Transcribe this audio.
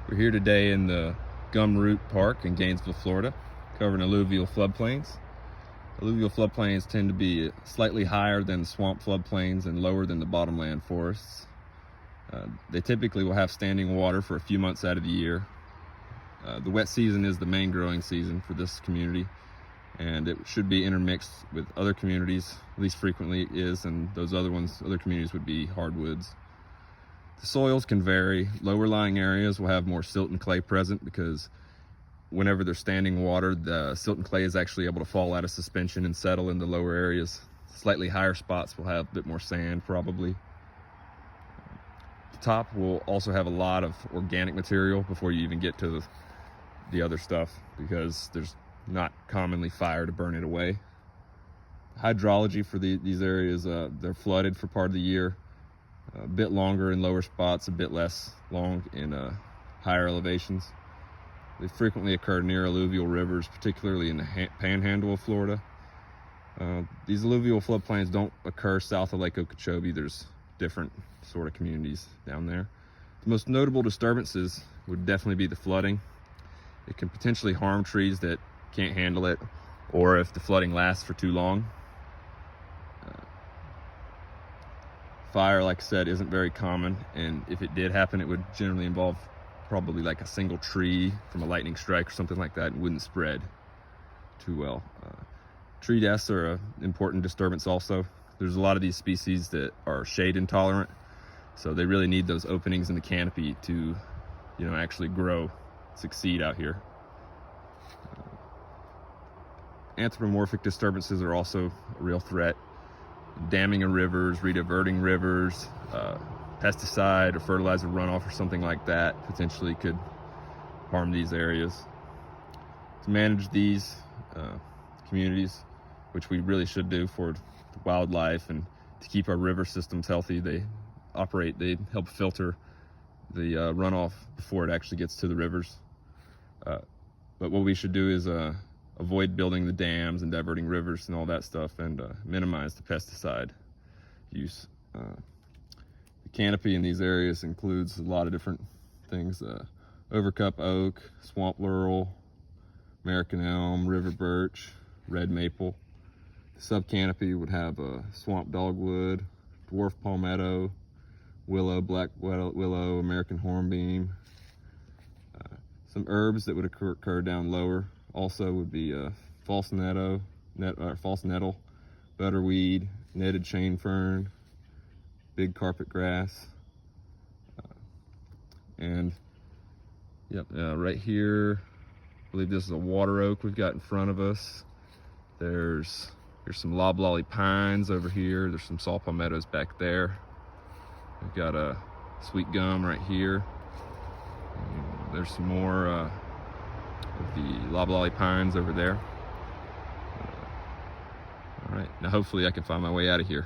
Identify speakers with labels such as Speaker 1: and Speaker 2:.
Speaker 1: We're here today in the Gum Root Park in Gainesville, Florida, covering alluvial floodplains. Alluvial floodplains tend to be slightly higher than swamp floodplains and lower than the bottomland forests. They typically will have standing water for a few months out of the year. The wet season is the main growing season for this community, and it should be intermixed with other communities, at least frequently it is, and those other communities would be hardwoods. The soils can vary. Lower lying areas will have more silt and clay present because whenever there's standing water, the silt and clay is actually able to fall out of suspension and settle in the lower areas. Slightly higher spots will have a bit more sand probably. The top will also have a lot of organic material before you even get to the other stuff because there's not commonly fire to burn it away. Hydrology for these areas, they're flooded for part of the year. A bit longer in lower spots, a bit less long in higher elevations. They frequently occur near alluvial rivers, particularly in the panhandle of Florida. These alluvial floodplains don't occur south of Lake Okeechobee. There's different sort of communities down there. The most notable disturbances would definitely be the flooding. It can potentially harm trees that can't handle it, or if the flooding lasts for too long. Fire, like I said, isn't very common, and if it did happen, it would generally involve probably like a single tree from a lightning strike or something like that, and wouldn't spread too well. Tree deaths are an important disturbance also. There's a lot of these species that are shade intolerant, so they really need those openings in the canopy to, actually grow, succeed out here. Anthropomorphic disturbances are also a real threat. Damming of rivers, rediverting rivers, pesticide or fertilizer runoff or something like that potentially could harm these areas. To manage these communities, which we really should do for the wildlife and to keep our river systems healthy, they help filter the runoff before it actually gets to the rivers. But what we should do is avoid building the dams and diverting rivers and all that stuff, and minimize the pesticide use. The canopy in these areas includes a lot of different things: overcup oak, swamp laurel, American elm, river birch, red maple. The subcanopy would have swamp dogwood, dwarf palmetto, willow, black willow, American hornbeam. Some herbs that would occur down lower also would be false nettle, butterweed, netted chain fern, big carpet grass, and right here, I believe this is a water oak we've got in front of us. Here's some loblolly pines over here. There's some saw palmettos back there. We've got a sweet gum right here. There's some more of the loblolly pines over there. All right, now hopefully I can find my way out of here.